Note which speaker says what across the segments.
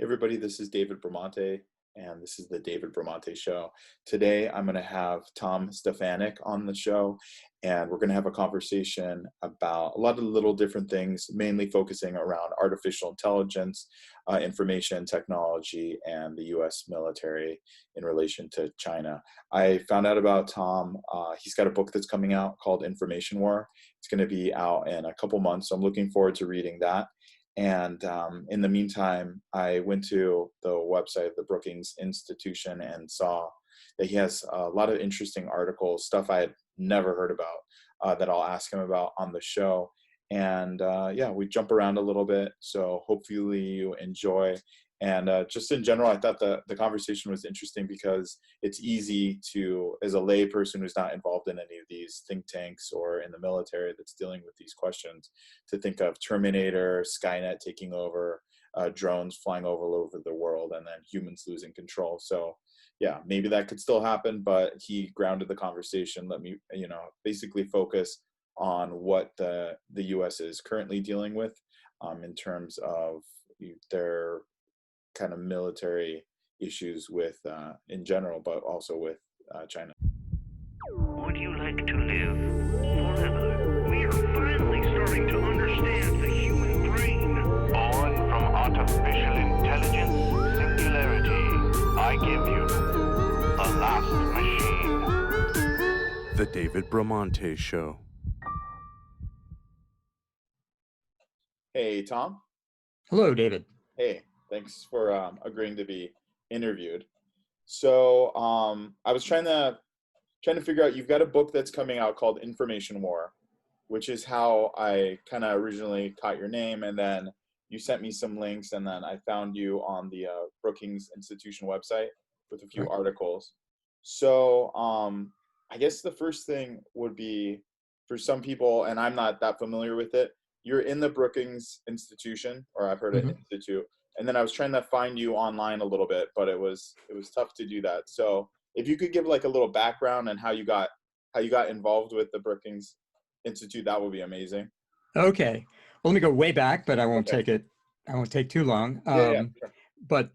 Speaker 1: Everybody, this is David Bramante, and this is the David Bramante Show. Today, I'm going to have Tom Stefanik on the show, and we're going to have a conversation about a lot of little different things, mainly focusing around artificial intelligence, information technology, and the U.S. military in relation to China. I found out about Tom. He's got a book that's coming out called Information War. It's going to be out in a couple months, so I'm looking forward to reading that. And in the meantime, I went to the website of the Brookings Institution and saw that he has a lot of interesting articles, stuff I had never heard about, that I'll ask him about on the show. And yeah, we jump around a little bit, so hopefully you enjoy. And just in general, I thought the conversation was interesting because it's easy to, as a lay person who's not involved in any of these think tanks or in the military that's dealing with these questions, to think of Terminator, Skynet taking over, drones flying all over the world, and then humans losing control. So yeah, maybe that could still happen, but he grounded the conversation, let me, basically focus on what the U.S. is currently dealing with in terms of their kind of military issues with in general, but also with China.
Speaker 2: Would you like to live forever? We are finally starting to understand the human brain. Born from artificial intelligence singularity, I give you the last machine.
Speaker 3: The David Bramante Show.
Speaker 1: Hey, Tom.
Speaker 4: Hello, David.
Speaker 1: Hey. Thanks for agreeing to be interviewed. So I was trying to figure out, you've got a book that's coming out called Information War, which is how I kind of originally caught your name, and then you sent me some links, and then I found you on the Brookings Institution website with a few articles. So I guess the first thing would be, for some people, and I'm not that familiar with it, you're in the Brookings Institution, or I've heard of Institute. And then I was trying to find you online a little bit, but it was tough to do that. So if you could give like a little background and how you got involved with the Brookings Institute, that would be amazing.
Speaker 4: Okay. Well, let me go way back, but I won't take too long.
Speaker 1: Sure.
Speaker 4: But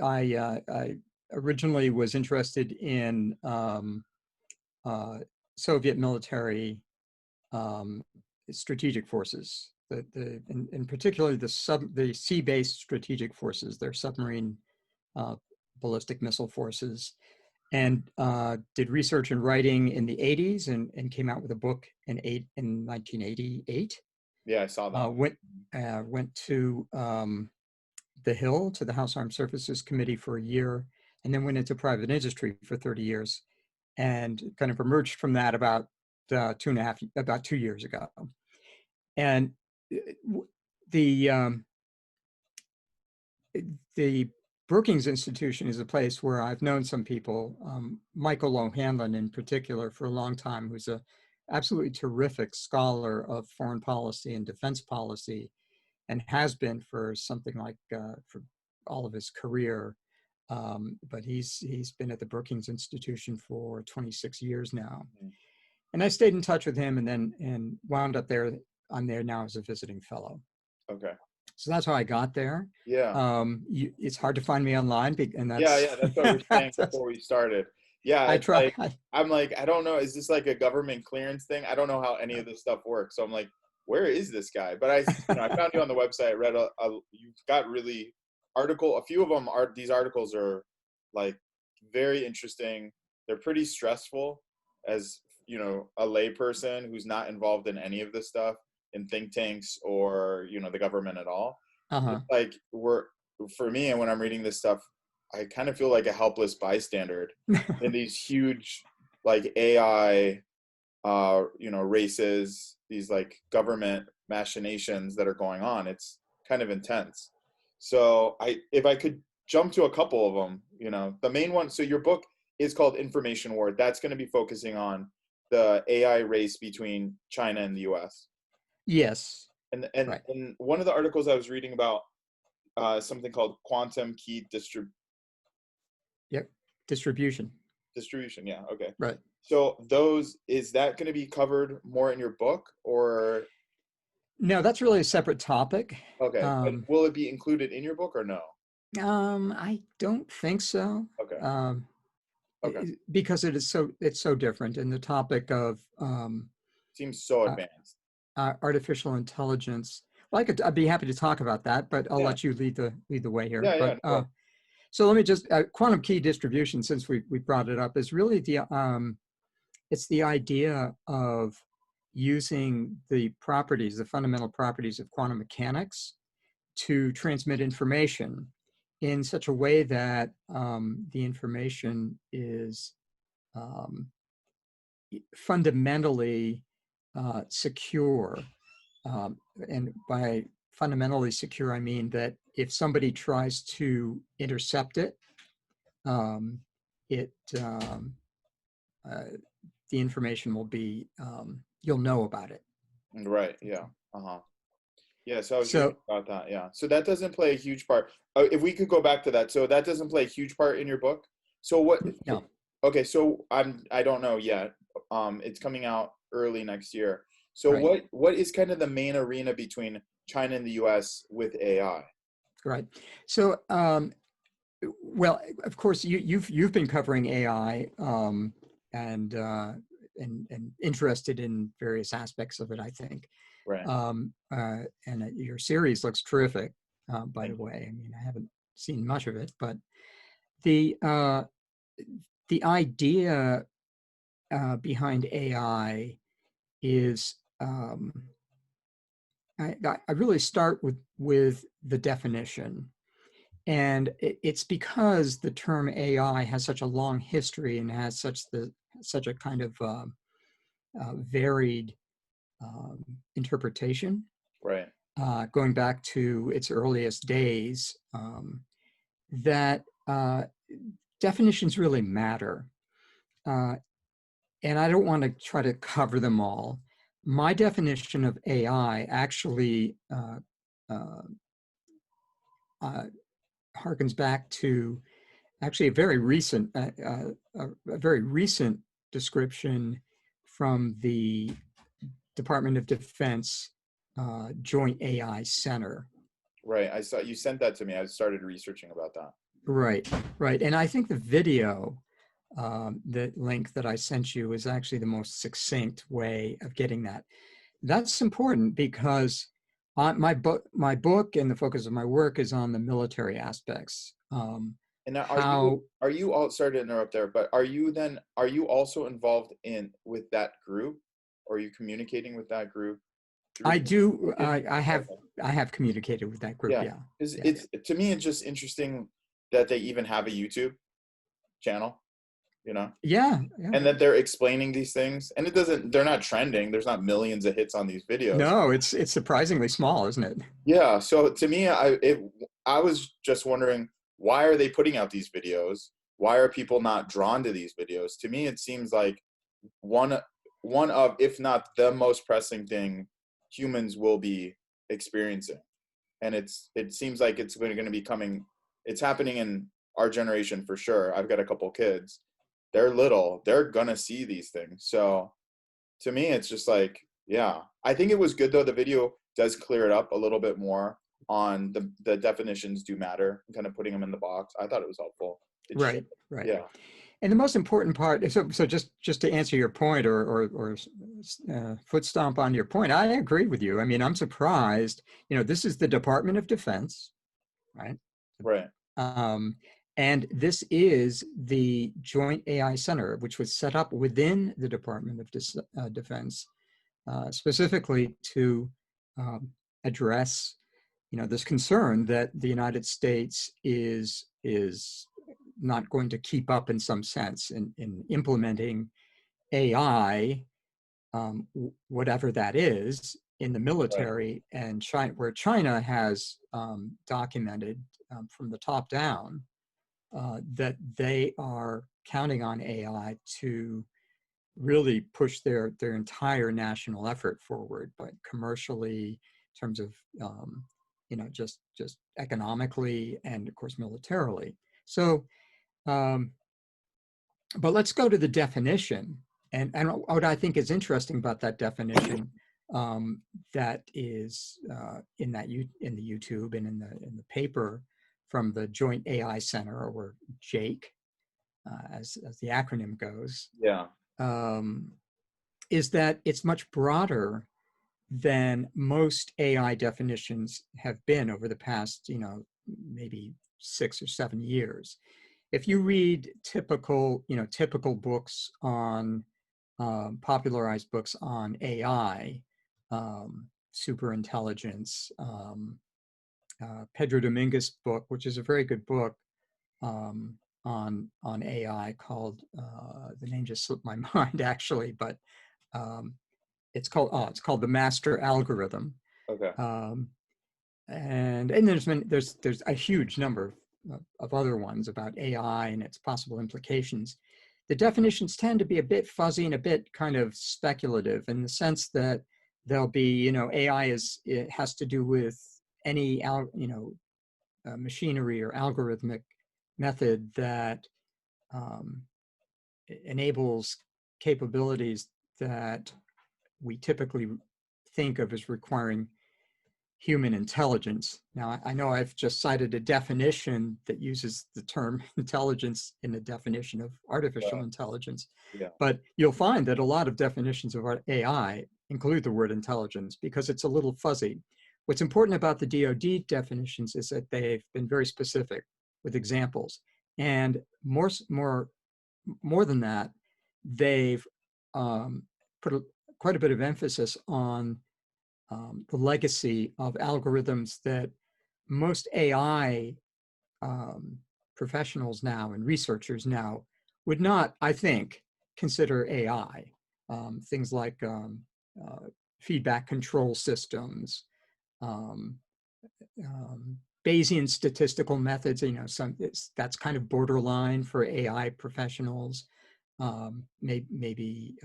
Speaker 4: I originally was interested in Soviet military strategic forces. In particular, the sea-based strategic forces, their submarine ballistic missile forces, and did research and writing in the 80s and came out with a book in 1988.
Speaker 1: Yeah, I saw that.
Speaker 4: Went to the Hill, to the House Armed Services Committee for a year, and then went into private industry for 30 years, and kind of emerged from that about 2 years ago. And the Brookings Institution is a place where I've known some people, Michael O'Hanlon in particular, for a long time, who's a absolutely terrific scholar of foreign policy and defense policy, and has been for something like for all of his career. But he's been at the Brookings Institution for 26 years now. And I stayed in touch with him, and wound up there. I'm there now as a visiting fellow.
Speaker 1: Okay.
Speaker 4: So that's how I got there.
Speaker 1: Yeah.
Speaker 4: It's hard to find me online, and that's
Speaker 1: that's what we were saying before we started. Yeah,
Speaker 4: I try.
Speaker 1: I'm like, I don't know, is this like a government clearance thing? I don't know how any of this stuff works. So I'm like, where is this guy? But I found you on the website. Read you've got really a few of them are, these articles are like very interesting. They're pretty stressful as a lay person who's not involved in any of this stuff, in think tanks or the government at all. It's like for me, and when I'm reading this stuff, I kind of feel like a helpless bystander in these huge like AI races, these like government machinations that are going on. It's kind of intense. So if I could jump to a couple of them, the main one. So your book is called Information War. That's going to be focusing on the AI race between China and the U.S.
Speaker 4: Yes.
Speaker 1: And one of the articles I was reading about something called quantum key
Speaker 4: distribution.
Speaker 1: Distribution, yeah, okay.
Speaker 4: Right.
Speaker 1: So is that going to be covered more in your book, or
Speaker 4: No, that's really a separate topic.
Speaker 1: Okay, but will it be included in your book or no?
Speaker 4: I don't think so.
Speaker 1: Okay,
Speaker 4: Um,
Speaker 1: okay.
Speaker 4: because it's so different. And the topic of
Speaker 1: Seems so
Speaker 4: uh,
Speaker 1: advanced.
Speaker 4: artificial intelligence. Well, I'd be happy to talk about that, but I'll
Speaker 1: Yeah,
Speaker 4: let you lead the way here.
Speaker 1: yeah, yeah.
Speaker 4: But
Speaker 1: No problem.
Speaker 4: so let me just quantum key distribution, since we brought it up, is really it's the idea of using the properties, the fundamental properties of quantum mechanics to transmit information in such a way that the information is um, fundamentally secure. And by fundamentally secure, I mean that if somebody tries to intercept it, um, it uh, the information will be, you'll know about it.
Speaker 1: Right. Yeah. Uh-huh. Yeah, so I was reading
Speaker 4: So
Speaker 1: about that. Yeah. So that doesn't play a huge part. If we could go back to that. So that doesn't play a huge part in your book. So what
Speaker 4: no,
Speaker 1: okay, so I don't know yet. It's coming out early next year. So
Speaker 4: right,
Speaker 1: what is kind of the main arena between China and the US with AI?
Speaker 4: right. So well, of course, you've been covering AI and and interested in various aspects of it, I think.
Speaker 1: Right.
Speaker 4: And your series looks terrific, by the
Speaker 1: Thank you.
Speaker 4: way. I mean, I haven't seen much of it, but the uh, the idea behind AI is I really start with the definition. And it's because the term AI has such a long history and has such a kind of varied interpretation,
Speaker 1: Right.
Speaker 4: going back to its earliest days, that definitions really matter. Uh, and I don't want to try to cover them all. My definition of AI actually uh, harkens back to actually a very recent description from the Department of Defense Joint AI Center.
Speaker 1: Right. I saw you sent that to me. I started researching about that.
Speaker 4: Right, right. And I think the video, the link that I sent you, is actually the most succinct way of getting that. That's important because my book and the focus of my work is on the military aspects.
Speaker 1: And now
Speaker 4: How
Speaker 1: are you all sorry to interrupt there, but are you also involved in with that group? Or are you communicating with that group through
Speaker 4: I
Speaker 1: the
Speaker 4: do,
Speaker 1: Okay.
Speaker 4: I have communicated with that group.
Speaker 1: Yeah.
Speaker 4: Yeah, yeah,
Speaker 1: It's to me it's just interesting that they even have a YouTube channel, you know,
Speaker 4: yeah, yeah.
Speaker 1: and that they're explaining these things. And they're not trending. There's not millions of hits on these videos.
Speaker 4: No, it's surprisingly small, isn't it?
Speaker 1: Yeah. So to me, I was just wondering, why are they putting out these videos? Why are people not drawn to these videos? To me, it seems like one one of, if not the most pressing thing humans will be experiencing. And it seems like it's going to be coming. It's happening in our generation for sure. I've got a couple kids. They're little. They're gonna see these things. So to me, it's just like, yeah. I think it was good though. The video does clear it up a little bit more on the definitions do matter and kind of putting them in the box. I thought it was helpful. It should.
Speaker 4: Right, right.
Speaker 1: Yeah.
Speaker 4: And the most important part, so just to answer your point or foot stomp on your point, I agree with you. I mean, I'm surprised. You know, this is the Department of Defense, right?
Speaker 1: Right.
Speaker 4: Um, and this is the Joint AI Center, which was set up within the Department of Defense, specifically to address, you know, this concern that the United States is not going to keep up in some sense in implementing AI, whatever that is, in the
Speaker 1: Right.
Speaker 4: military, and China, where China has documented from the top down that they are counting on AI to really push their entire national effort forward, but commercially, in terms of you know, just economically and of course militarily. So, but let's go to the definition. And what I think is interesting about that definition that is in the YouTube and in the paper from the Joint AI Center, or JAIC, as the acronym goes,
Speaker 1: Yeah.
Speaker 4: is that it's much broader than most AI definitions have been over the past, maybe 6 or 7 years. If you read typical books on popularized books on AI, superintelligence, Pedro Dominguez' book, which is a very good book on AI, called the name just slipped my mind actually, but it's called The Master Algorithm.
Speaker 1: Okay.
Speaker 4: And there's a huge number of other ones about AI and its possible implications. The definitions tend to be a bit fuzzy and a bit kind of speculative, in the sense that there'll be, AI it has to do with any machinery or algorithmic method that enables capabilities that we typically think of as requiring human intelligence. Now, I know I've just cited a definition that uses the term intelligence in the definition of artificial intelligence,
Speaker 1: Yeah.
Speaker 4: but you'll find that a lot of definitions of AI include the word intelligence because it's a little fuzzy. What's important about the DoD definitions is that they've been very specific with examples, and more than that, they've put quite a bit of emphasis on the legacy of algorithms that most AI professionals now and researchers now would not, I think, consider AI. Things like feedback control systems, Bayesian statistical methods, that's kind of borderline for AI professionals. Maybe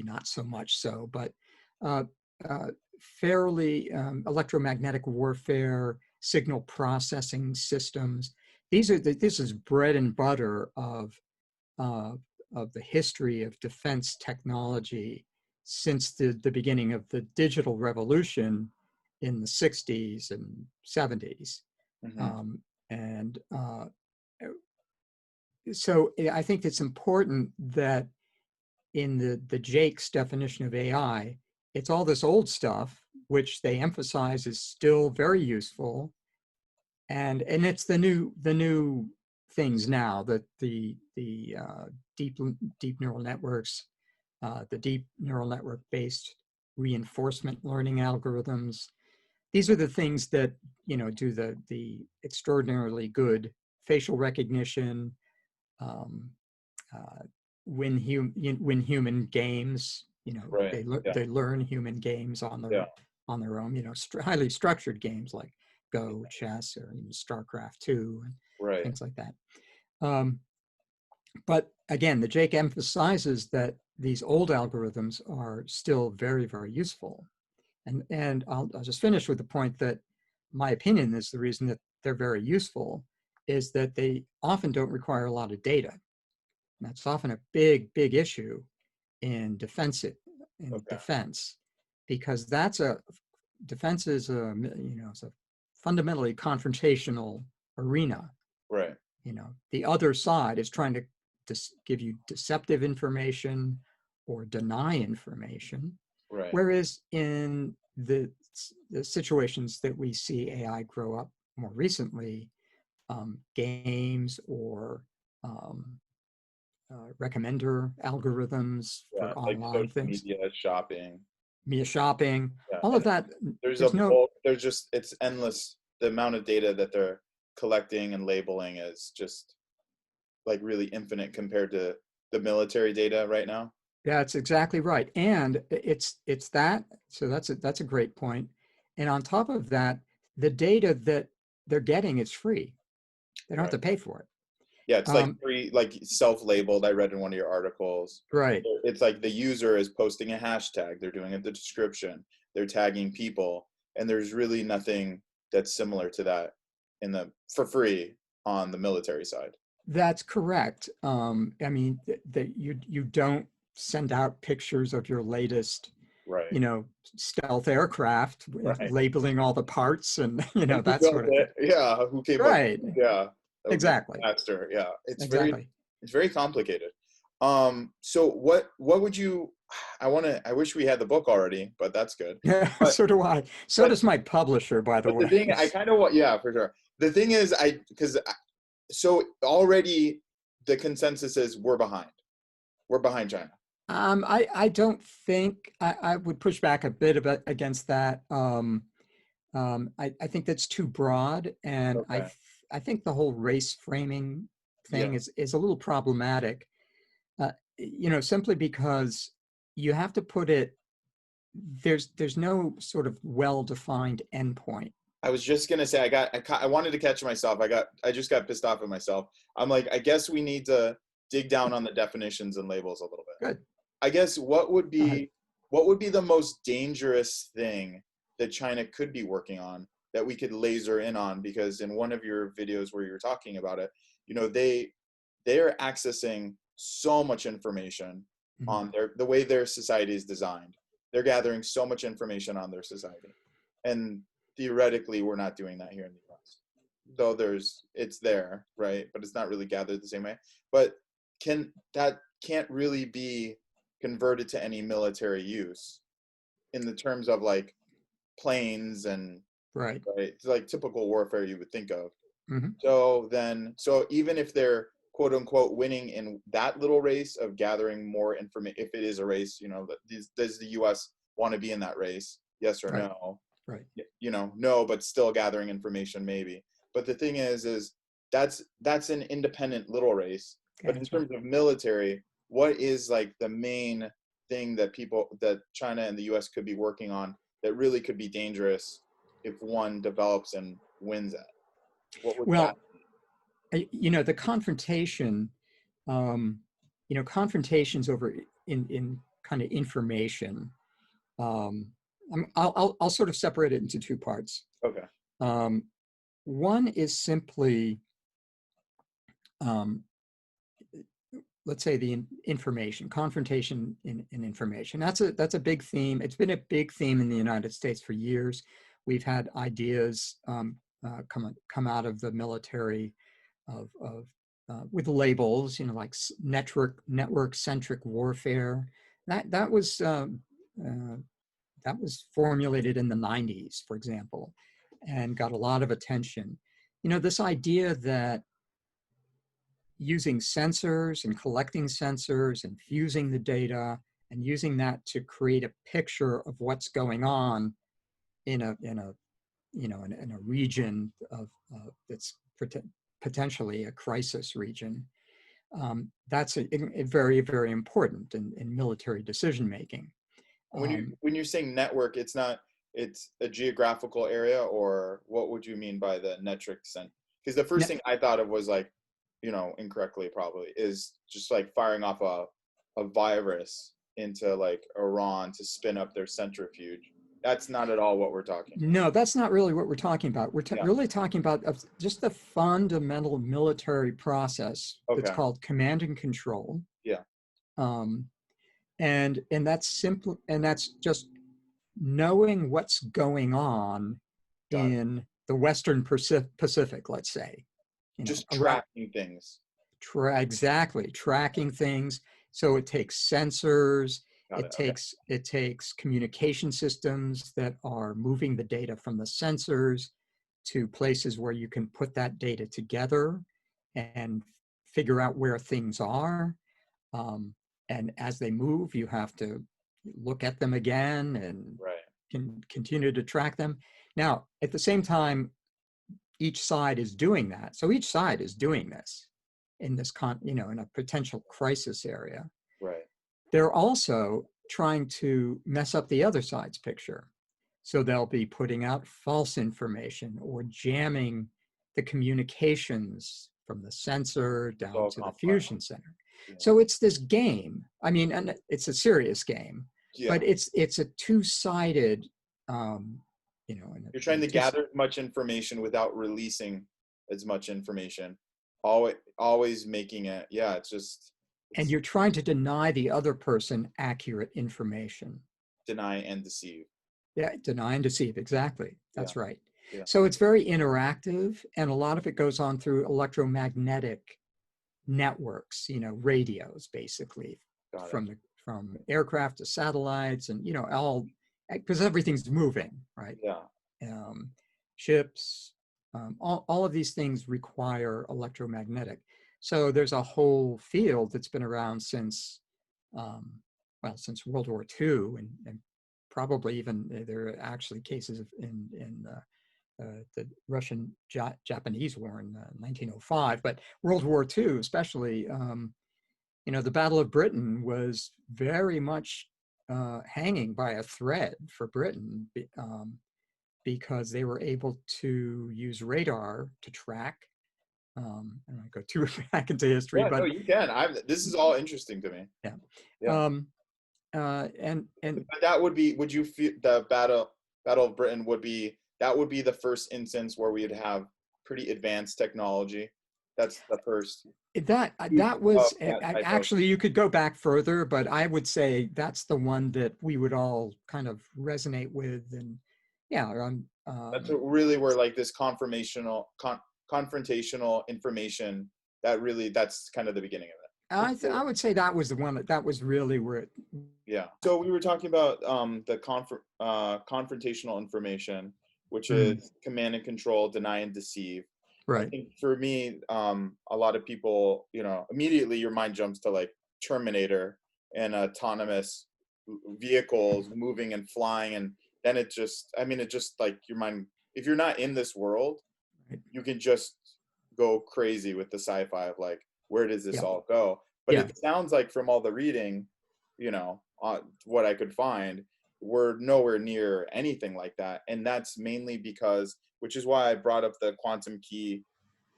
Speaker 4: not so much so, but fairly electromagnetic warfare, signal processing systems. This is bread and butter of the history of defense technology since the beginning of the digital revolution in the 60s and 70s. So I think it's important that in the JAIC's definition of AI, it's all this old stuff, which they emphasize is still very useful, and it's the new things now, that the deep neural networks, the deep neural network based reinforcement learning algorithms. These are the things that do the extraordinarily good facial recognition, win human games.
Speaker 1: Right.
Speaker 4: They learn human games on their own. Highly structured games like Go, chess, or StarCraft 2, and things like that. But again, the JAIC emphasizes that these old algorithms are still very, very useful. And I'll just finish with the point that my opinion is the reason that they're very useful is that they often don't require a lot of data. And that's often a big, big issue in defense, because defense is it's a fundamentally confrontational arena.
Speaker 1: Right.
Speaker 4: The other side is trying to give you deceptive information or deny information.
Speaker 1: Right.
Speaker 4: Whereas in the situations that we see AI grow up more recently, games or recommender algorithms for online
Speaker 1: like
Speaker 4: things,
Speaker 1: media shopping,
Speaker 4: all of that.
Speaker 1: It's endless. The amount of data that they're collecting and labeling is just like really infinite compared to the military data right now.
Speaker 4: That's exactly right. And it's that. So that's a great point. And on top of that, the data that they're getting is free. They don't have to pay for it.
Speaker 1: Yeah, it's like free, like self-labeled. I read in one of your articles.
Speaker 4: Right.
Speaker 1: It's like the user is posting a hashtag. They're doing it in the description. They're tagging people, and there's really nothing that's similar to that for free on the military side.
Speaker 4: That's correct. I mean, that you don't send out pictures of your latest
Speaker 1: Right.
Speaker 4: stealth aircraft,
Speaker 1: Right.
Speaker 4: labeling all the parts and,
Speaker 1: And who
Speaker 4: that
Speaker 1: built
Speaker 4: sort of thing.
Speaker 1: it? Yeah. Who came up?
Speaker 4: Right.
Speaker 1: Yeah. That would be a
Speaker 4: Exactly.
Speaker 1: disaster. Yeah.
Speaker 4: Exactly.
Speaker 1: It's very complicated. So what would you, I wish we had the book already, but that's good.
Speaker 4: Yeah,
Speaker 1: But,
Speaker 4: so do I. So
Speaker 1: but,
Speaker 4: does my publisher, by the
Speaker 1: but the
Speaker 4: way.
Speaker 1: thing, I kind of want, yeah, for sure. The thing is, so already the consensus is we're behind. We're behind China.
Speaker 4: I don't think I would push back a bit against that. I think that's too broad, and
Speaker 1: Okay.
Speaker 4: I think the whole race framing
Speaker 1: Yeah.
Speaker 4: thing is a little problematic. Simply because you have to put it. There's no sort of well-defined endpoint.
Speaker 1: I was just gonna say I wanted to catch myself. I just got pissed off at myself. I'm like, I guess we need to dig down on the definitions and labels a little bit.
Speaker 4: Good.
Speaker 1: I guess what would
Speaker 4: Go ahead.
Speaker 1: be the most dangerous thing that China could be working on that we could laser in on? Because in one of your videos where you were talking about it, they are accessing so much information
Speaker 4: Mhm.
Speaker 1: on the way their society is designed. They're gathering so much information on their society, and theoretically, we're not doing that here in the U.S. Though it's there, right? But it's not really gathered the same way. But can't really be converted to any military use in the terms of like planes and
Speaker 4: Right.
Speaker 1: right, it's like typical warfare you would think of.
Speaker 4: Mhm.
Speaker 1: So even if they're quote unquote winning in that little race of gathering more information, if it is a race, does the U.S. want to be in that race? Yes or
Speaker 4: Right.
Speaker 1: no?
Speaker 4: Right.
Speaker 1: No, but still gathering information maybe. But the thing is that's an independent little race.
Speaker 4: Okay,
Speaker 1: But in
Speaker 4: that's right.
Speaker 1: terms of military, what is like the main thing that China and the U.S. could be working on that really could be dangerous if one develops and wins at? What would that
Speaker 4: Well, the confrontation, confrontations over in kind of information. I'll sort of separate it into two parts.
Speaker 1: Okay.
Speaker 4: One is simply, let's say, the information confrontation in information. That's a big theme. It's been a big theme in the United States for years. We've had ideas come out of the military of with labels, like network centric warfare. That was formulated in the 90s, for example, and got a lot of attention. This idea that using sensors and collecting sensors and fusing the data and using that to create a picture of what's going on in a region of that's potentially a crisis region. That's a very, very important in military decision making.
Speaker 1: When you're saying network, it's a geographical area, or what would you mean by the metric sense? Because the first thing I thought of was like, incorrectly probably, is just like firing off a virus into like Iran to spin up their centrifuge. That's not at all what we're talking about.
Speaker 4: No, that's not really what we're talking about. We're
Speaker 1: Yeah.
Speaker 4: really talking about just the fundamental military process that's
Speaker 1: Okay.
Speaker 4: called command and control.
Speaker 1: Yeah.
Speaker 4: And that's simple, and that's just knowing what's going on in the Western Pacific, let's say.
Speaker 1: Just tracking things.
Speaker 4: Exactly, tracking things. So it takes sensors. It takes communication systems that are moving the data from the sensors to places where you can put that data together and figure out where things are. And as they move, you have to look at them again and can continue to track them. Now, at the same time, each side is doing that. So each side is doing this in this in a potential crisis area.
Speaker 1: Right.
Speaker 4: They're also trying to mess up the other side's picture. So they'll be putting out false information or jamming the communications from the sensor down to the fusion center. Yeah. So it's this game. I mean, and it's a serious game, but it's a two-sided,
Speaker 1: you're trying to gather as much information without releasing as much information. Always making it, it's just.
Speaker 4: And you're trying to deny the other person accurate information.
Speaker 1: deny, and deceive.
Speaker 4: Yeah, deny and deceive, exactly. That's
Speaker 1: Yeah.
Speaker 4: right.
Speaker 1: Yeah.
Speaker 4: So it's very interactive, and a lot of it goes on through electromagnetic networks, radios, basically,
Speaker 1: Got it.
Speaker 4: from aircraft to satellites, and all, because everything's moving, right?
Speaker 1: Yeah.
Speaker 4: um, Ships, all of these things require electromagnetic. So there's a whole field that's been around since, since World War II, and probably even there are actually cases in the Russian-Japanese War in 1905, but World War II especially. The Battle of Britain was very much hanging by a thread for Britain. Because they were able to use radar to track. I don't want to go too back into history,
Speaker 1: Yeah, no,
Speaker 4: but
Speaker 1: you can. This is all interesting to me.
Speaker 4: yeah.
Speaker 1: Yeah.
Speaker 4: And
Speaker 1: But that would be, would you feel the Battle of Britain would be, that would be the first instance where we'd have pretty advanced technology? That's the first.
Speaker 4: that was
Speaker 1: that type of,
Speaker 4: actually, you could go back further, but I would say that's the one that we would all kind of resonate with. And yeah,
Speaker 1: that's what really where like this confrontational information, that's kind of the beginning of it.
Speaker 4: I would say that was the one that was really where it.
Speaker 1: Yeah. So we were talking about the confrontational information, which is command and control, deny and deceive. I
Speaker 4: Right.
Speaker 1: think for me, a lot of people, immediately your mind jumps to like Terminator and autonomous vehicles moving and flying, and then it just like your mind, if you're not in this world,
Speaker 4: Right.
Speaker 1: you can just go crazy with the sci-fi of like, where does this
Speaker 4: Yeah.
Speaker 1: all go? But
Speaker 4: Yeah.
Speaker 1: it sounds like from all the reading, what I could find, we're nowhere near anything like that. And that's mainly because, which is why I brought up the quantum key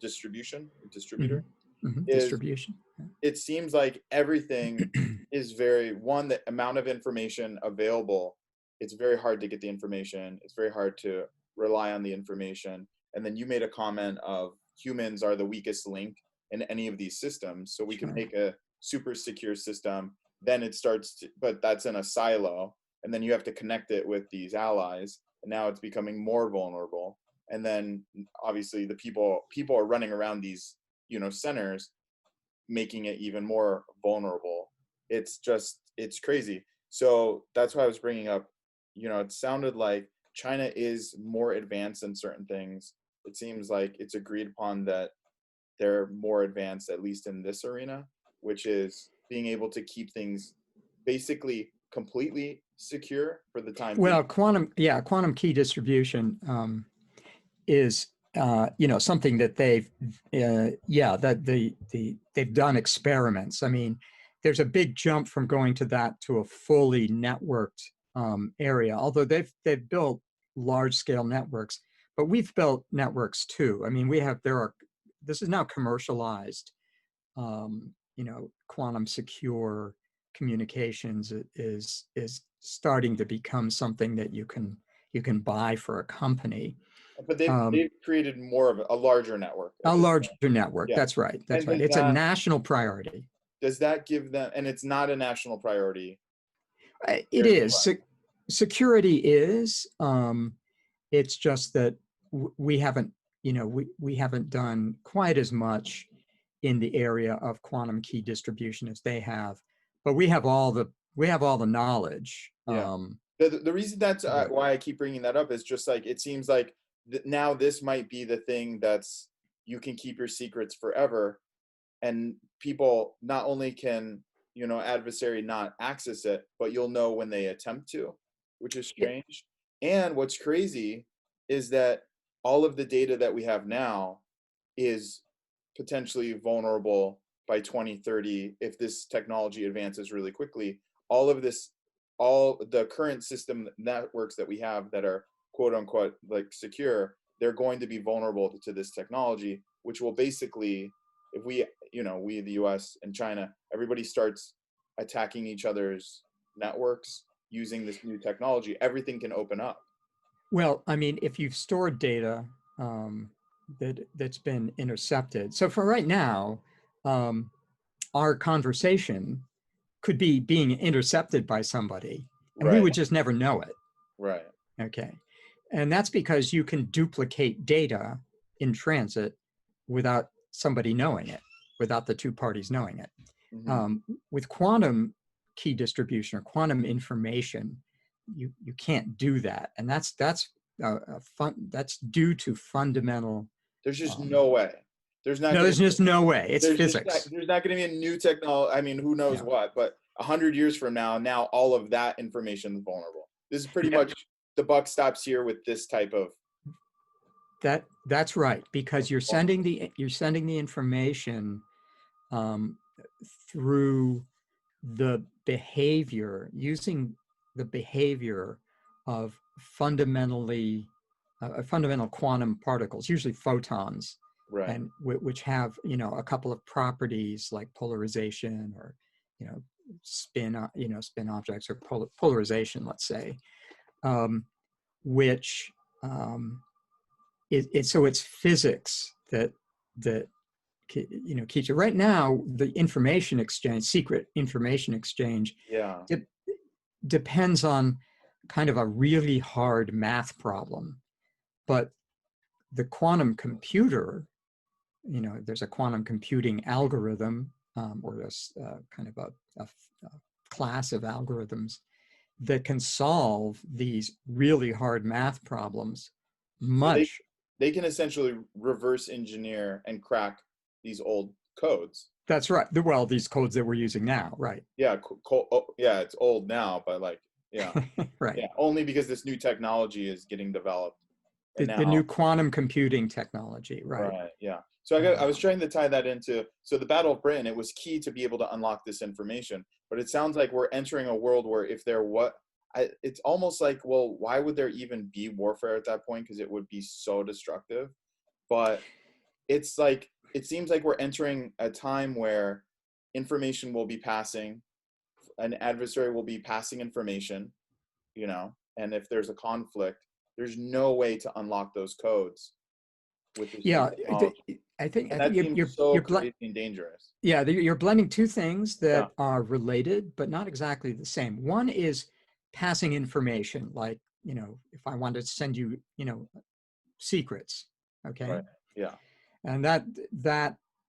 Speaker 1: distributor, is
Speaker 4: Distribution.
Speaker 1: it seems like everything is the amount of information available, it's very hard to get the information. It's very hard to rely on the information. And then you made a comment of humans are the weakest link in any of these systems. So we can make a super secure system, then it starts to, but that's in a silo. And then you have to connect it with these allies. And now it's becoming more vulnerable. And then obviously the people are running around these, centers, making it even more vulnerable. It's crazy. So that's why I was bringing up, it sounded like China is more advanced in certain things. It seems like it's agreed upon that they're more advanced, at least in this arena, which is being able to keep things basically completely secure for the time
Speaker 4: Well,
Speaker 1: being.
Speaker 4: quantum key distribution is something that they've they've done experiments. I mean, there's a big jump from going to that to a fully networked area. Although they've built large scale networks, but we've built networks too. I mean, this is now commercialized. Quantum secure communications is starting to become something that you can buy for a company.
Speaker 1: But they've created more of a larger network.
Speaker 4: A larger network.
Speaker 1: Yeah.
Speaker 4: That's right. That's
Speaker 1: And
Speaker 4: right. It's a national priority.
Speaker 1: Does that give them, and it's not a national priority?
Speaker 4: It is. Security is. It's just that we haven't, we haven't done quite as much in the area of quantum key distribution as they have, but we have all the knowledge.
Speaker 1: Yeah. The reason that's why I keep bringing that up is just like, it seems like now this might be the thing that's, you can keep your secrets forever, and people not only can, adversary not access it, but you'll know when they attempt to, which is strange. And what's crazy is that all of the data that we have now is potentially vulnerable by 2030 if this technology advances really quickly. All the current system networks that we have that are quote unquote like secure, they're going to be vulnerable to this technology, which will basically, if we the US and China, everybody starts attacking each other's networks using this new technology, everything can open up.
Speaker 4: Well, I mean, if you've stored data that's been intercepted. So for right now, our conversation could be being intercepted by somebody. and we
Speaker 1: Right.
Speaker 4: would just never know it.
Speaker 1: Right.
Speaker 4: Okay. And that's because you can duplicate data in transit without somebody knowing it, without the two parties knowing it.
Speaker 1: Hmm.
Speaker 4: With quantum key distribution or quantum information, you can't do that, and that's due to fundamental.
Speaker 1: There's just no way. There's not
Speaker 4: No,
Speaker 1: going
Speaker 4: there's
Speaker 1: to
Speaker 4: just no way. It's physics.
Speaker 1: there's not going to be a new technology. I mean, who knows
Speaker 4: Yeah.
Speaker 1: what? But 100 years from now all of that information is vulnerable. This is pretty
Speaker 4: Yeah.
Speaker 1: much the buck stops here with this type of.
Speaker 4: That's right, because you're sending the information through the behavior, using the behavior of fundamental quantum particles, usually photons,
Speaker 1: Right.
Speaker 4: and which have a couple of properties like polarization or spin objects or polarization, let's say, which so it's physics that keeps it. Right now, the information exchange, secret information exchange,
Speaker 1: Yeah.
Speaker 4: depends on kind of a really hard math problem. But the quantum computer, there's a quantum computing algorithm, or there's kind of a class of algorithms that can solve these really hard math problems much.
Speaker 1: They can essentially reverse engineer and crack these old codes.
Speaker 4: That's right. Well, these codes that we're using now, right?
Speaker 1: Yeah. Yeah, it's old now, but like, yeah.
Speaker 4: Right.
Speaker 1: Yeah. Only because this new technology is getting developed.
Speaker 4: The new quantum computing technology, right?
Speaker 1: Right. Yeah. So I was trying to tie that into, so the Battle of Britain, it was key to be able to unlock this information, but it sounds like we're entering a world where if there it's almost like, well, why would there even be warfare at that point? Because it would be so destructive. But it's like, it seems like we're entering a time where information will be passing, an adversary will be passing information, and if there's a conflict, there's no way to unlock those codes with this
Speaker 4: Yeah,
Speaker 1: technology.
Speaker 4: I think
Speaker 1: You're crazy and dangerous.
Speaker 4: Yeah, you're blending two things that are related, but not exactly the same. One is passing information, like, if I wanted to send you, secrets, okay?
Speaker 1: Right. Yeah.
Speaker 4: And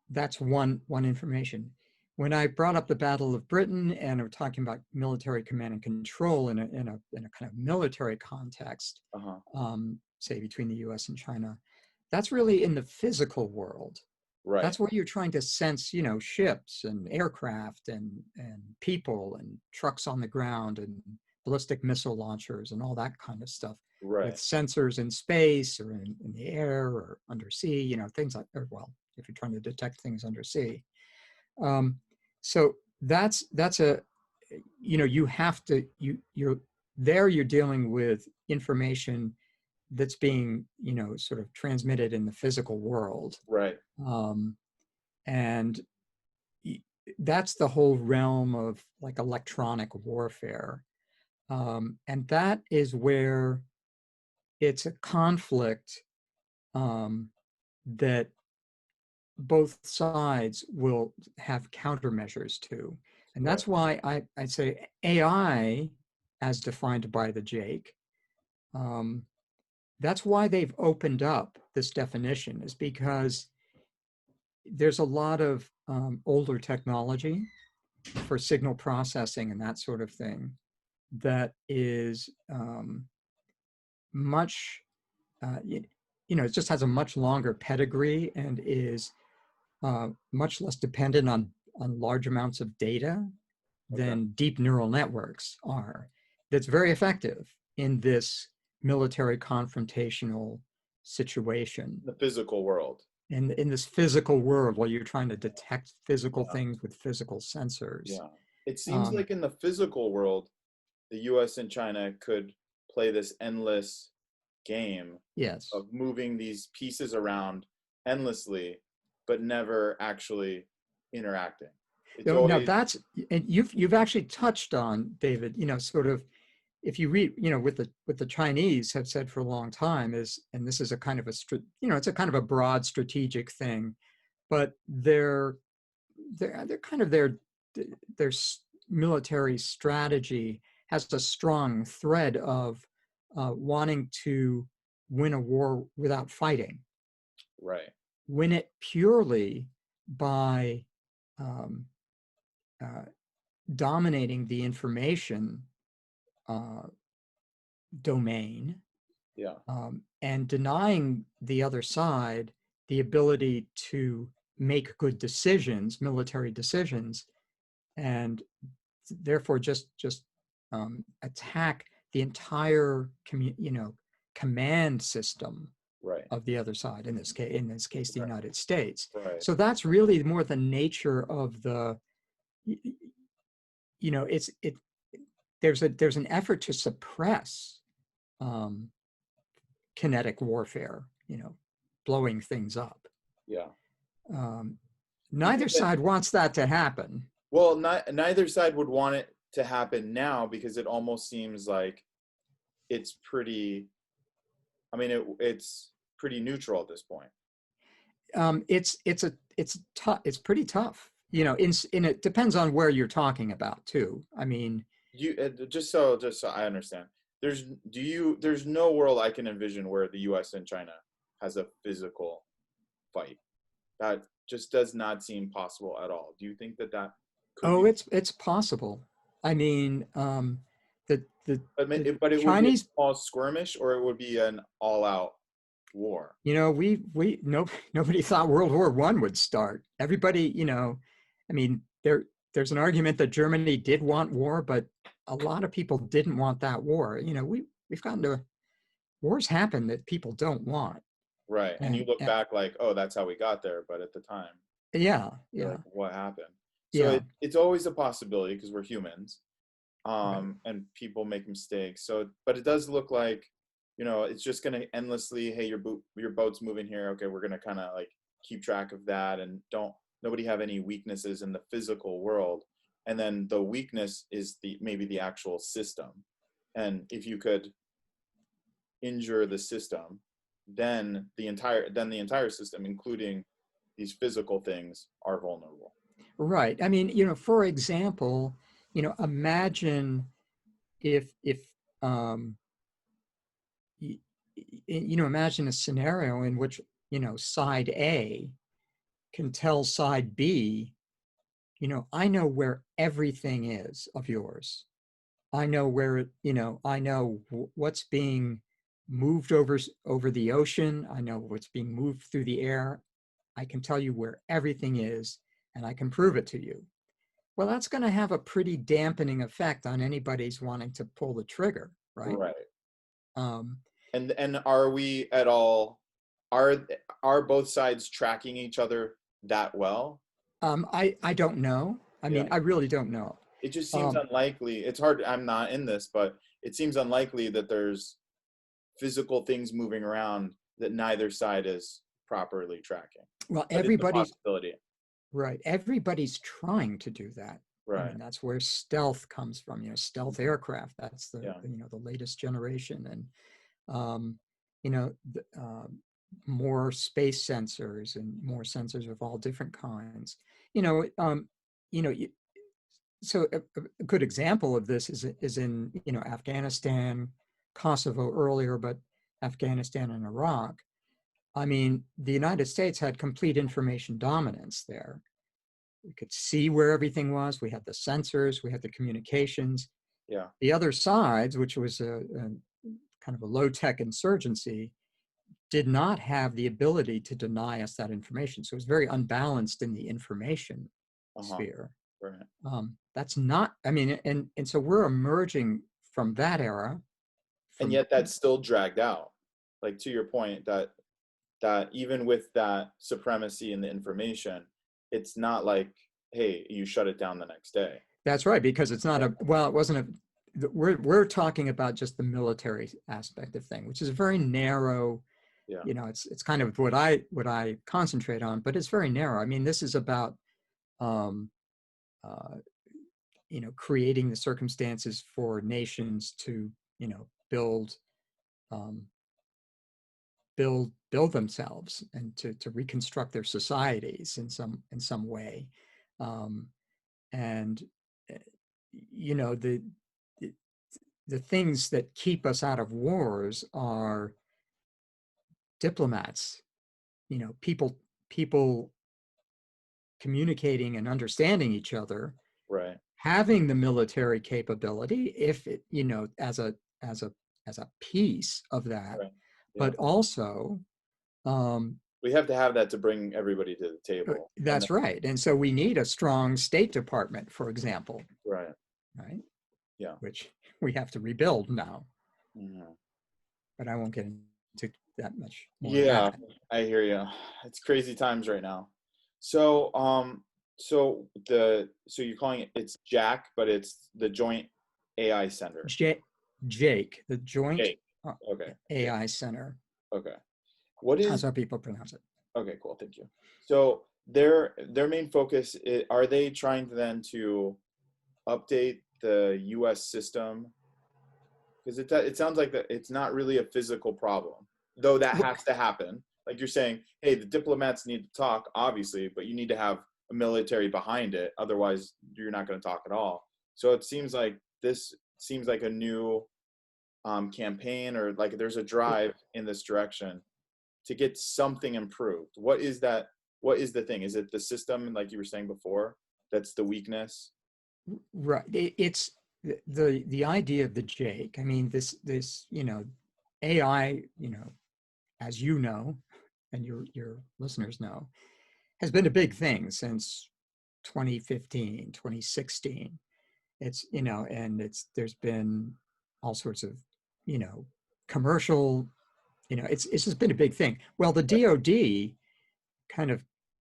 Speaker 4: that's one information. When I brought up the Battle of Britain and we're talking about military command and control in a kind of military context, say between the U.S. and China, that's really in the physical world.
Speaker 1: Right.
Speaker 4: That's where you're trying to sense, ships and aircraft and people and trucks on the ground and ballistic missile launchers and all that kind of stuff.
Speaker 1: Right.
Speaker 4: With sensors in space or in the air or undersea, things like, well, if you're trying to detect things undersea. So that's you have to, you're dealing with information that's being, sort of transmitted in the physical world.
Speaker 1: Right.
Speaker 4: And that's the whole realm of like electronic warfare. And that is where it's a conflict that both sides will have countermeasures to. And that's why I say AI, as defined by the Jake, that's why they've opened up this definition, is because there's a lot of older technology for signal processing and that sort of thing that is much, it just has a much longer pedigree and is much less dependent on large amounts of data than deep neural networks are. That's very effective in this military confrontational situation.
Speaker 1: The physical world.
Speaker 4: In this physical world, while you're trying to detect physical things with physical sensors.
Speaker 1: Yeah. It seems like in the physical world, the US and China could play this endless game of moving these pieces around endlessly, but never actually interacting.
Speaker 4: Now that's, and you've actually touched on, David, sort of, if you read, what the Chinese have said for a long time is, and this is a kind of it's a kind of a broad strategic thing, but they're kind of their military strategy has a strong thread of wanting to win a war without fighting,
Speaker 1: Right.
Speaker 4: win it purely by um, uh, dominating the information domain,
Speaker 1: Yeah.
Speaker 4: and denying the other side the ability to make good decisions, military decisions, and therefore just attack the entire command system
Speaker 1: Right.
Speaker 4: of the other side, in this case the
Speaker 1: Right.
Speaker 4: United States.
Speaker 1: Right.
Speaker 4: So that's really more the nature of the there's an effort to suppress um, kinetic warfare, blowing things up.
Speaker 1: Yeah.
Speaker 4: Um,
Speaker 1: You
Speaker 4: neither
Speaker 1: think that,
Speaker 4: side wants that to happen.
Speaker 1: well, neither side would want it to happen now, because it almost seems like it's pretty, I mean, it's pretty neutral at this point.
Speaker 4: It's tough. It's pretty tough. In it depends on where you're talking about too. I mean,
Speaker 1: You just so I understand. There's no world I can envision where the US and China has a physical fight. That just does not seem possible at all. Do you think that that could
Speaker 4: oh,
Speaker 1: be?
Speaker 4: it's possible. I mean, the
Speaker 1: But it would be a
Speaker 4: Chinese,
Speaker 1: small skirmish, or it would be an all-out war.
Speaker 4: we no nobody thought World War I would start. Everybody, I mean, there's an argument that Germany did want war, but a lot of people didn't want that war. We've gotten to wars happen that people don't want,
Speaker 1: Right. And you look
Speaker 4: and
Speaker 1: back like, oh, that's how we got there. But at the time,
Speaker 4: yeah,
Speaker 1: you're
Speaker 4: yeah,
Speaker 1: like, what happened? So
Speaker 4: yeah,
Speaker 1: it's always a possibility, because we're humans,
Speaker 4: right.
Speaker 1: and people make mistakes. So, but it does look like, it's just going to endlessly, hey, your boat's moving here. Okay, we're going to kind of like keep track of that, and nobody have any weaknesses in the physical world. And then the weakness is maybe the actual system. And if you could injure the system, then the entire system, including these physical things, are vulnerable.
Speaker 4: Right. I mean, for example, imagine if um, y- imagine a scenario in which side A can tell side B, I know where everything is of yours. I know where I know what's being moved over the ocean. I know what's being moved through the air. I can tell you where everything is, and I can prove it to you. Well, that's going to have a pretty dampening effect on anybody's wanting to pull the trigger, right?
Speaker 1: Right.
Speaker 4: Um,
Speaker 1: And are we at all, are both sides tracking each other that well?
Speaker 4: I don't know. I
Speaker 1: Yeah.
Speaker 4: mean, I really don't know.
Speaker 1: It just seems
Speaker 4: Um,
Speaker 1: unlikely. It's hard. I'm not in this, but it seems unlikely that there's physical things moving around that neither side is properly tracking.
Speaker 4: well,
Speaker 1: But it's a
Speaker 4: everybody's
Speaker 1: possibility.
Speaker 4: right. Everybody's trying to do that. I
Speaker 1: Right.
Speaker 4: mean, that's where stealth comes from. Stealth aircraft. That's the
Speaker 1: Yeah.
Speaker 4: the latest generation, and um, more space sensors and more sensors of all different kinds. You know, um, you know, you, so a good example of this is in Afghanistan, Kosovo earlier, but Afghanistan and Iraq. I mean, the United States had complete information dominance there. We could see where everything was. We had the sensors, we had the communications.
Speaker 1: Yeah.
Speaker 4: The other sides, which was a kind of a low-tech insurgency, did not have the ability to deny us that information. So it was very unbalanced in the information
Speaker 1: Uh-huh.
Speaker 4: sphere.
Speaker 1: Right.
Speaker 4: That's not, I mean, and so we're emerging from that era.
Speaker 1: And
Speaker 4: From
Speaker 1: yet that's still dragged out. Like, to your point, that even with that supremacy in the information, it's not like, hey, you shut it down the next day.
Speaker 4: That's right, because it's not
Speaker 1: Yeah.
Speaker 4: it wasn't we're talking about just the military aspect of thing, which is a very narrow.
Speaker 1: Yeah.
Speaker 4: It's kind of what I concentrate on, but it's very narrow. I mean, this is about um, uh, creating the circumstances for nations to build um, build themselves and to reconstruct their societies in some way, and the the things that keep us out of wars are diplomats, people communicating and understanding each other,
Speaker 1: Right.
Speaker 4: having the military capability, if it, as a piece of that,
Speaker 1: Right. Yeah.
Speaker 4: but also,
Speaker 1: We have to have that to bring everybody to the table. And
Speaker 4: that's right. And so we need a strong State Department, for example,
Speaker 1: right.
Speaker 4: right?
Speaker 1: Yeah.
Speaker 4: Which we have to rebuild now,
Speaker 1: Mhm.
Speaker 4: but I won't get into that much more of
Speaker 1: Yeah,
Speaker 4: that.
Speaker 1: I hear you. It's crazy times right now. So, so you're calling it's Jack, but it's the Joint AI Center.
Speaker 4: Jake, the Joint
Speaker 1: Jake. Okay. Jake.
Speaker 4: AI Center.
Speaker 1: Okay. What
Speaker 4: How's
Speaker 1: is
Speaker 4: how people pronounce it?
Speaker 1: okay? Cool. Thank you. So their main focus are they trying to then to update the U.S. system? Because it sounds like that it's not really a physical problem, though that has to happen. Like you're saying, hey, the diplomats need to talk, obviously, but you need to have a military behind it. Otherwise, you're not going to talk at all. So it seems like this seems like a new campaign, or like there's a drive in this direction to get something improved. What is that? What is the thing? Is it the system, like you were saying before, that's the weakness?
Speaker 4: Right. It's the idea of the Jake. I mean, this AI, as you know, and your listeners know, has been a big thing since 2015, 2016. It's, and there's been all sorts of, commercial, it's just been a big thing. Well, the DoD kind of,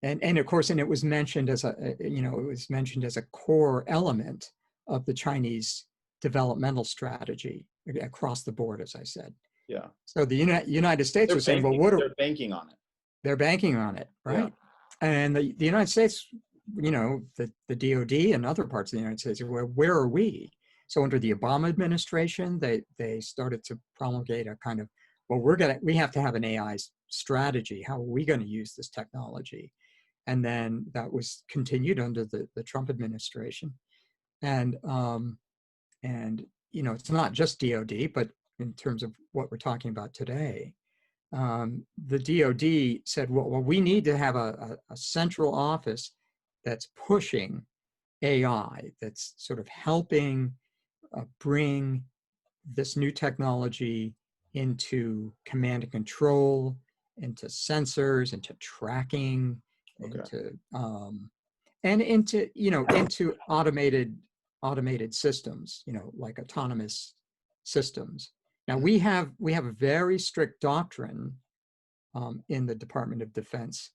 Speaker 4: and of course, and it was mentioned as a core element of the Chinese developmental strategy across the board, as I said.
Speaker 1: Yeah.
Speaker 4: So the United States was saying, well,
Speaker 1: they're banking on it.
Speaker 4: They're banking on it, right?
Speaker 1: Yeah.
Speaker 4: And the United States, the DoD and other parts of the United States, where are we? So under the Obama administration, they started to promulgate a kind of, well, we have to have an AI strategy. How are we going to use this technology? And then that was continued under the Trump administration. And it's not just DoD, but in terms of what we're talking about today, the DoD said, well, we need to have a central office that's pushing AI, that's sort of helping bring this new technology into command and control, into sensors, into tracking,
Speaker 1: Okay.
Speaker 4: into automated systems, like autonomous systems. Now we have a very strict doctrine in the Department of Defense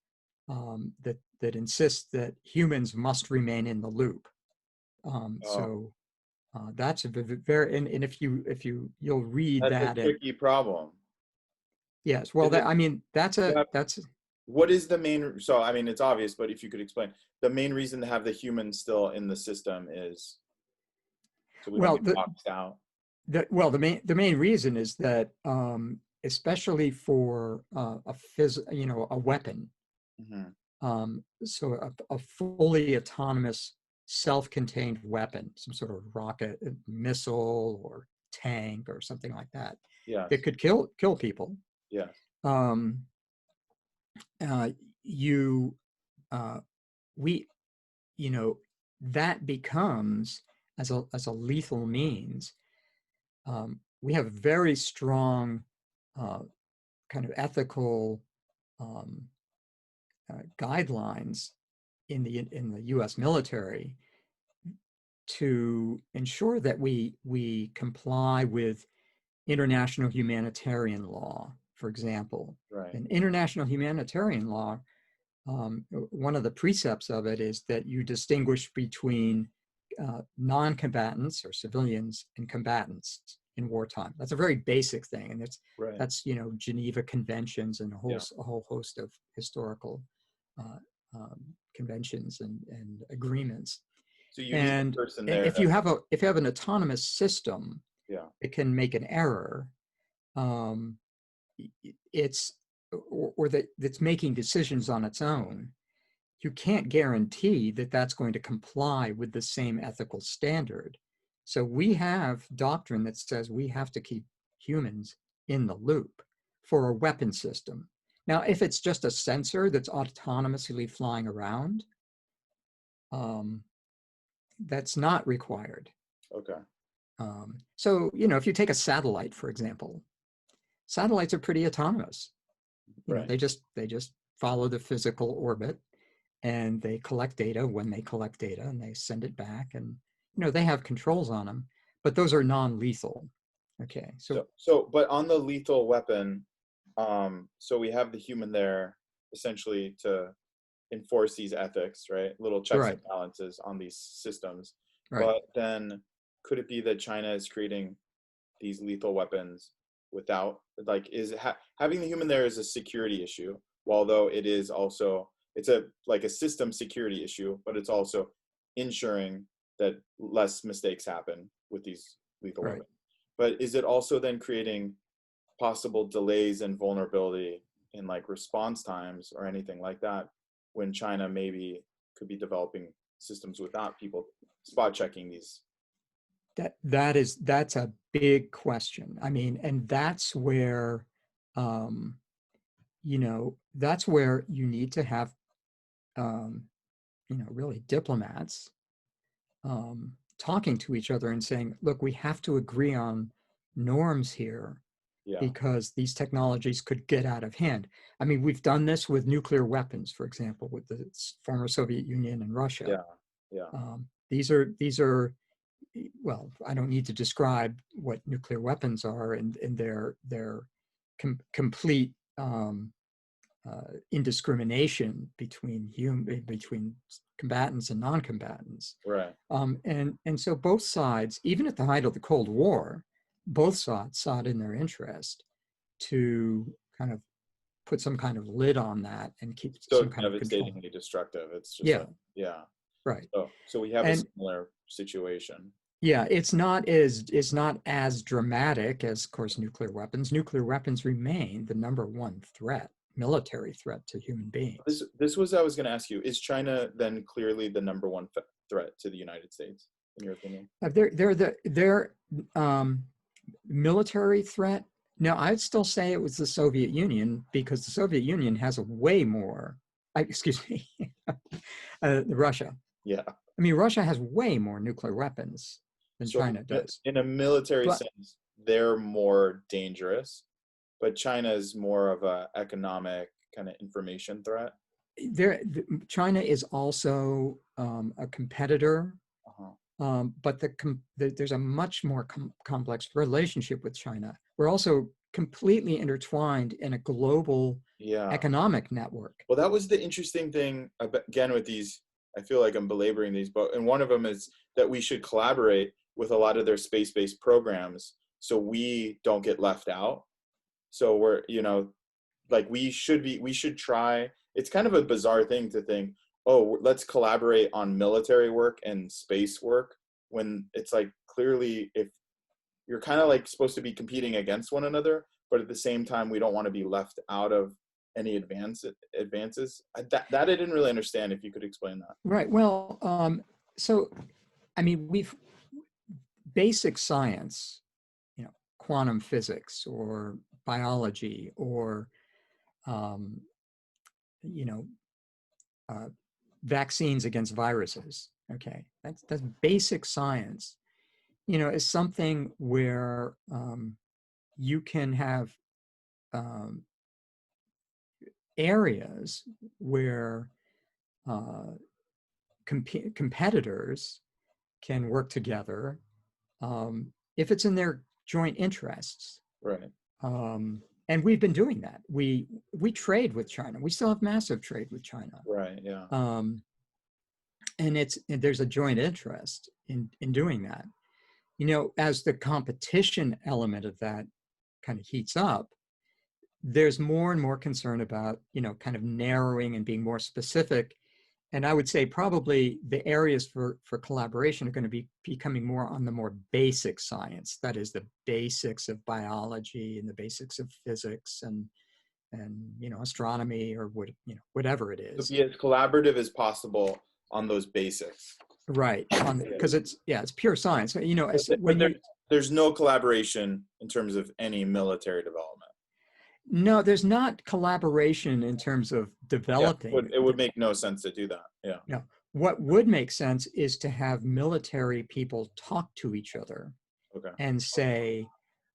Speaker 4: that insists that humans must remain in the loop. So that's a very, and if you'll read
Speaker 1: That's a
Speaker 4: that
Speaker 1: tricky problem.
Speaker 4: Yes, well, that's
Speaker 1: what is the main, so I mean it's obvious, but if you could explain the main reason to have the humans still in the system is so we don't get boxed out.
Speaker 4: The main reason is that especially for a weapon, so a fully autonomous, self-contained weapon, some sort of rocket, missile, or tank, or something like that, that could kill people.
Speaker 1: Yes.
Speaker 4: That becomes as a lethal means. We have very strong kind of ethical guidelines in the U.S. military to ensure that we comply with international humanitarian law, for example.
Speaker 1: Right.
Speaker 4: And international humanitarian law, one of the precepts of it is that you distinguish between non-combatants or civilians and combatants in wartime. That's a very basic thing, and that's Geneva Conventions and a whole host of historical conventions and agreements.
Speaker 1: So you
Speaker 4: and
Speaker 1: need a person there
Speaker 4: if you have an autonomous system, it can make an error. That's making decisions on its own. You can't guarantee that that's going to comply with the same ethical standard So we have doctrine that says we have to keep humans in the loop for a weapon system. Now, if it's just a sensor that's autonomously flying around, that's not required.
Speaker 1: Okay.
Speaker 4: So, you know, if you take a satellite, for example, satellites are pretty autonomous. You know,
Speaker 1: Right.
Speaker 4: they just follow the physical orbit, and they collect data when they collect data, and they send it back, and you know, they have controls on them, but those are non-lethal. Okay,
Speaker 1: So, but on the lethal weapon, so we have the human there essentially to enforce these ethics, right? Little checks
Speaker 4: right,
Speaker 1: and balances on these systems.
Speaker 4: right.
Speaker 1: But then could it be that China is creating these lethal weapons without, like, having the human there is a security issue, although it is also, it's a like a system security issue, but it's also ensuring that less mistakes happen with these lethal
Speaker 4: Right.
Speaker 1: weapons. But is it also then creating possible delays and vulnerability in like response times or anything like that when China maybe could be developing systems without people spot checking these?
Speaker 4: That's a big question. I mean, and that's where, you know, that's where you need to have, you know, really diplomats talking to each other and saying, look, we have to agree on norms here
Speaker 1: Yeah.
Speaker 4: because these technologies could get out of hand. I mean, we've done this with nuclear weapons, for example, with the former Soviet Union and Russia.
Speaker 1: Yeah. Yeah.
Speaker 4: These are, well, I don't need to describe what nuclear weapons are and their complete indiscrimination between combatants and non-combatants.
Speaker 1: Right.
Speaker 4: And so both sides, even at the height of the Cold War, both sides saw it in their interest to kind of put some kind of lid on that and keep
Speaker 1: So
Speaker 4: some
Speaker 1: it's
Speaker 4: kind of control.
Speaker 1: devastatingly destructive. It's just
Speaker 4: Yeah,
Speaker 1: like, yeah.
Speaker 4: right.
Speaker 1: So we have a
Speaker 4: And
Speaker 1: similar situation.
Speaker 4: yeah, it's not as dramatic as, of course, nuclear weapons. Nuclear weapons remain the number one threat, military threat to human beings.
Speaker 1: This was, I was going to ask you, is China then clearly the number one threat to the United States, in your opinion?
Speaker 4: Their military threat. No, I'd still say it was the Soviet Union because the Soviet Union has a way more. Excuse me, Russia.
Speaker 1: Yeah.
Speaker 4: I mean, Russia has way more nuclear weapons than
Speaker 1: So
Speaker 4: China does.
Speaker 1: in a military
Speaker 4: But
Speaker 1: sense, they're more dangerous, but China is more of a economic kind of information threat.
Speaker 4: China is also a competitor,
Speaker 1: Uh-huh.
Speaker 4: but there's a much more complex relationship with China. We're also completely intertwined in a global
Speaker 1: Yeah.
Speaker 4: economic network.
Speaker 1: Well, that was the interesting thing again with these. I feel like I'm belaboring these, but and one of them is that we should collaborate with a lot of their space-based programs so we don't get left out. So we're, you know, like we should try. It's kind of a bizarre thing to think, oh, let's collaborate on military work and space work when it's like clearly if you're kind of like supposed to be competing against one another, but at the same time we don't want to be left out of any advances. That I didn't really understand. If you could explain that.
Speaker 4: Right. Well, so I mean, basic science, you know, quantum physics or biology or you know, vaccines against viruses. Okay, that's basic science. You know, is something where you can have areas where competitors can work together if it's in their joint interests.
Speaker 1: Right.
Speaker 4: And we've been doing that. We trade with China. We still have massive trade with China.
Speaker 1: Right. Yeah.
Speaker 4: And there's a joint interest in doing that. You know, as the competition element of that kind of heats up, there's more and more concern about, you know, kind of narrowing and being more specific. And I would say probably the areas for collaboration are going to be becoming more on the more basic science. That is the basics of biology and the basics of physics and you know, astronomy or whatever it is.
Speaker 1: To be as collaborative as possible on those basics.
Speaker 4: right, because it's pure science. You know,
Speaker 1: But,
Speaker 4: when
Speaker 1: there's no collaboration in terms of any military development.
Speaker 4: no, there's not collaboration in terms of developing.
Speaker 1: It would make no sense to do that. Yeah.
Speaker 4: No, what would make sense is to have military people talk to each other
Speaker 1: Okay.
Speaker 4: and say,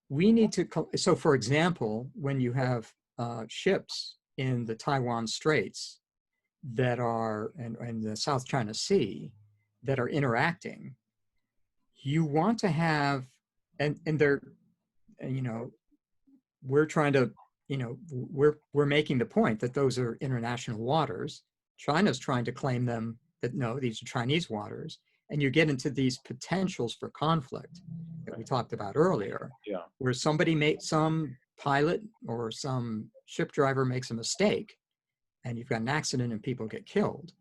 Speaker 4: we need to, so for example, when you have ships in the Taiwan Straits that are, and the South China Sea that are interacting, you want to have, and they're, you know, we're trying to, you know, we're making the point that those are international waters. China's trying to claim them that no, these are Chinese waters. And you get into these potentials for conflict that we talked about earlier,
Speaker 1: Yeah.
Speaker 4: where some pilot or some ship driver makes a mistake and you've got an accident and people get killed.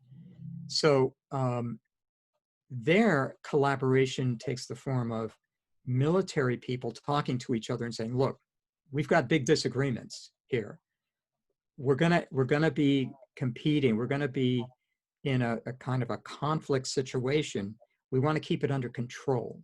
Speaker 4: So their collaboration takes the form of military people talking to each other and saying, look, we've got big disagreements here. We're gonna be competing. We're gonna be in a kind of a conflict situation. We want to keep it under control.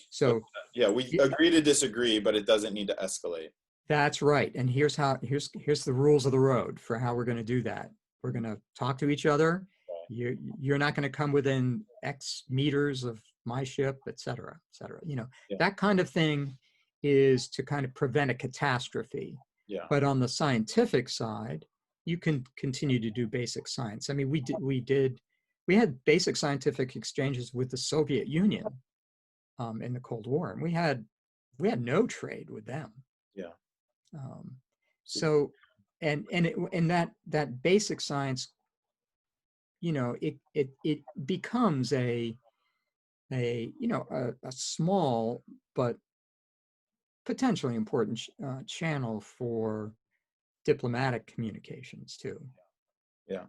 Speaker 4: So
Speaker 1: yeah, we agree to disagree, but it doesn't need to escalate.
Speaker 4: that's right. And here's the rules of the road for how we're going to do that. We're going to talk to each other. You're not going to come within X meters of my ship, et cetera, et cetera. You know, that kind of thing is to kind of prevent a catastrophe.
Speaker 1: Yeah.
Speaker 4: But on the scientific side, you can continue to do basic science. I mean, we had basic scientific exchanges with the Soviet Union in the Cold War, and we had no trade with them.
Speaker 1: Yeah.
Speaker 4: So, and that basic science, you know, it becomes a small but potentially important channel for diplomatic communications too.
Speaker 1: Yeah.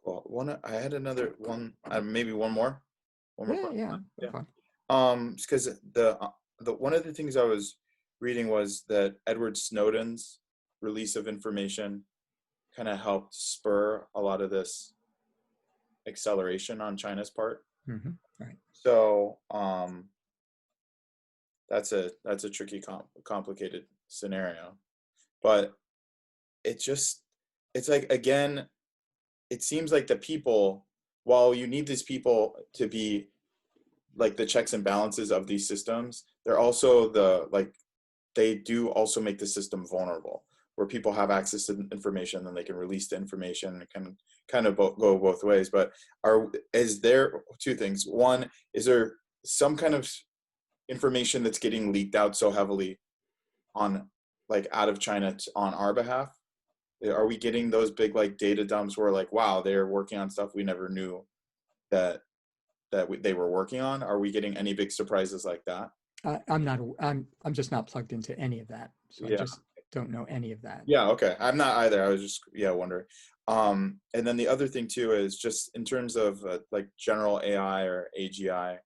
Speaker 1: Well, I had another one, maybe one more.
Speaker 4: Yeah.
Speaker 1: Because the one of the things I was reading was that Edward Snowden's release of information kind of helped spur a lot of this acceleration on China's part.
Speaker 4: Mm-hmm. Right.
Speaker 1: So that's a tricky, complicated scenario, but it's like, again, it seems like the people, while you need these people to be like the checks and balances of these systems, they're also they do also make the system vulnerable, where people have access to information and they can release the information, and it can kind of go both ways. But is there two things? One, is there some kind of information that's getting leaked out so heavily on, like, out of China on our behalf? Are we getting those big, like, data dumps where, like, wow, they're working on stuff we never knew that they were working on? Are we getting any big surprises like that?
Speaker 4: I'm just not plugged into any of that, so I just don't know any of that.
Speaker 1: Yeah, okay. I'm not either. I was just wondering. And then the other thing too is just in terms of like general AI or AGI,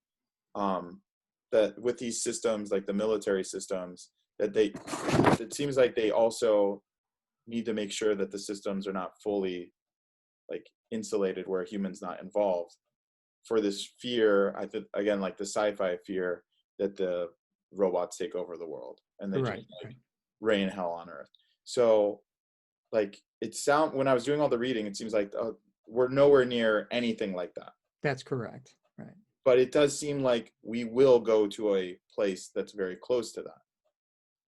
Speaker 1: that with these systems, like the military systems, that it seems like they also need to make sure that the systems are not fully, like, insulated, where humans not involved, for this fear, I think, again, like the sci-fi fear that the robots take over the world and they just rain hell on earth. So, like, when I was doing all the reading, it seems like we're nowhere near anything like that.
Speaker 4: That's correct. Right.
Speaker 1: But it does seem like we will go to a place that's very close to that.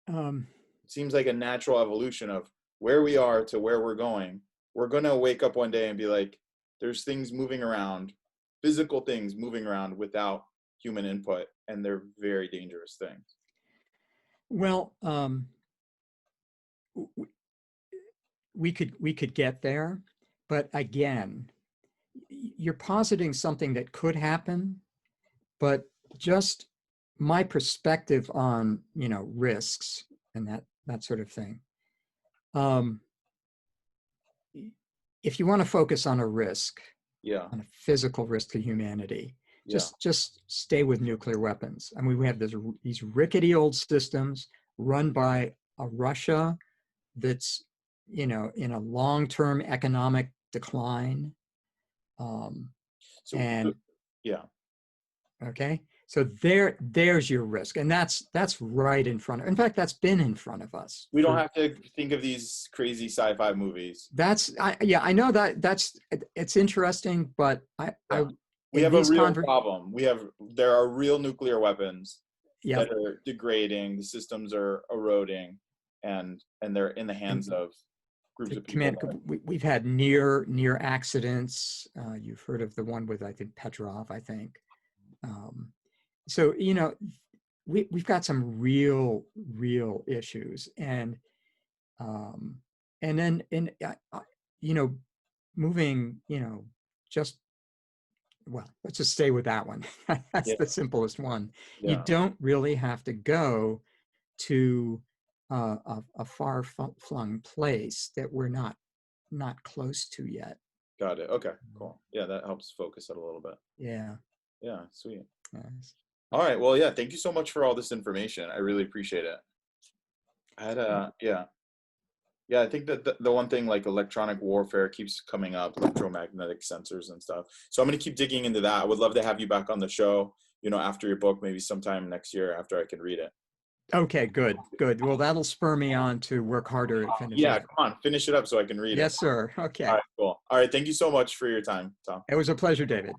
Speaker 1: It seems like a natural evolution of where we are to where we're going. We're going to wake up one day and be like, there's things moving around, physical things moving around without human input, and they're very dangerous things.
Speaker 4: Well, we could get there, but again, you're positing something that could happen, but just my perspective on, risks and that sort of thing. If you want to focus on a risk, on a physical risk to humanity, just stay with nuclear weapons. I mean, we have these rickety old systems run by a Russia that's, in a long-term economic decline.
Speaker 1: Yeah.
Speaker 4: Okay. So there's your risk. And that's right in front of, in fact, that's been in front of us.
Speaker 1: We don't have to think of these crazy sci-fi movies.
Speaker 4: Yeah, I know it's interesting, but
Speaker 1: We
Speaker 4: in
Speaker 1: have a
Speaker 4: these
Speaker 1: real problem. There are real nuclear weapons
Speaker 4: yeah,
Speaker 1: that are degrading. The systems are eroding, and they're in the hands of groups
Speaker 4: the
Speaker 1: of people.
Speaker 4: we've had near accidents. You've heard of the one with, I think, Petrov, I think. So, you know, we've got some real issues, and then, you know, moving, you know, well, let's just stay with that one. That's the simplest one.
Speaker 1: Yeah.
Speaker 4: You don't really have to go to a far-flung place that we're not close to yet.
Speaker 1: Got it. Okay, cool. Yeah, that helps focus it a little bit.
Speaker 4: Yeah.
Speaker 1: Yeah, sweet.
Speaker 4: Yes.
Speaker 1: All right. Well, yeah, thank you so much for all this information. I really appreciate it. I had yeah, I think that the one thing, like electronic warfare, keeps coming up, electromagnetic sensors and stuff. So I'm going to keep digging into that. I would love to have you back on the show, you know, after your book, maybe sometime next year after I can read it.
Speaker 4: Okay, good. Well, that'll spur me on to work harder at finishing
Speaker 1: Yeah,
Speaker 4: it.
Speaker 1: come on, finish it up so I can read it.
Speaker 4: Yes, sir. Okay.
Speaker 1: All right, cool. All right, thank you so much for your time, Tom.
Speaker 4: It was a pleasure, David.